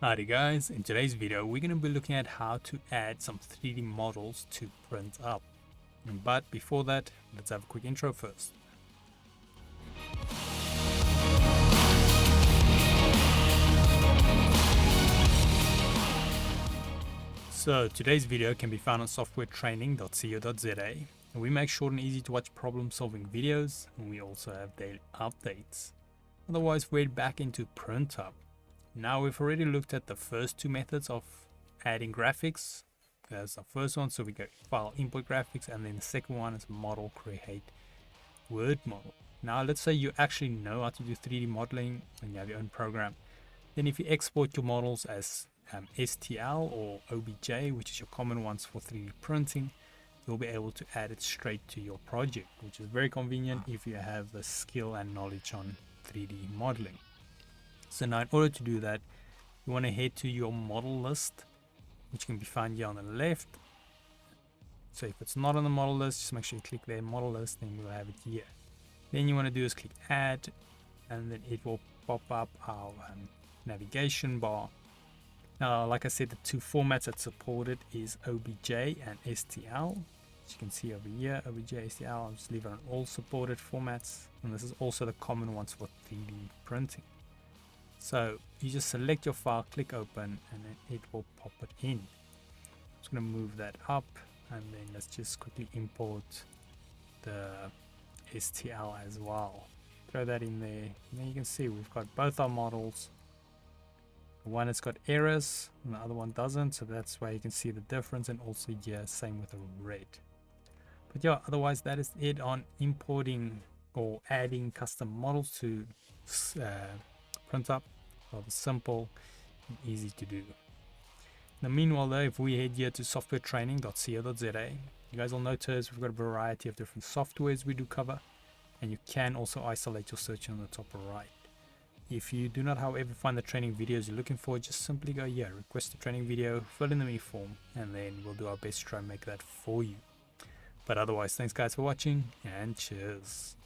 Alrighty guys, in today's video we're going to be looking at how to add some 3D models to PrintUP. But before that, let's have a quick intro first. So today's video can be found on softwaretraining.co.za, and we make short and easy to watch problem solving videos, and we also have daily updates. Otherwise, we're back into PrintUP. Now we've already looked at the first two methods of adding graphics. That's the first one, so we go file import graphics, and then the second one is model create word model. Now let's say you actually know how to do 3D modeling and you have your own program. Then if you export your models as STL or OBJ, which is your common ones for 3D printing, you'll be able to add it straight to your project, which is very convenient if you have the skill and knowledge on 3D modeling. So now in order to do that, you want to head to your model list, which can be found here on the left. So if it's not on the model list, just make sure you click there, model list, then we'll have it here. Then you want to do is click add, and then it will pop up our navigation bar. Now, like I said, the two formats that supported is OBJ and STL. As you can see over here, OBJ, STL, I'll just leave it on all supported formats. And this is also the common ones for 3D printing. So you just select your file, click open, and then it will pop it in. I'm just going to move that up, and then let's just quickly import the STL as well. Throw that in there, and then you can see we've got both our models. One has got errors and the other one doesn't, so that's why you can see the difference, and also here same with the red. But yeah, otherwise that is it on importing or adding custom models to PrintUP. Rather simple and easy to do. Now meanwhile though, if we head here to softwaretraining.co.za, you guys will notice we've got a variety of different softwares we do cover, and you can also isolate your search on the top right. If you do not, however, find the training videos you're looking for, just simply go here, request a training video, fill in the me form, and then we'll do our best to try and make that for you. But otherwise, thanks guys for watching, and cheers.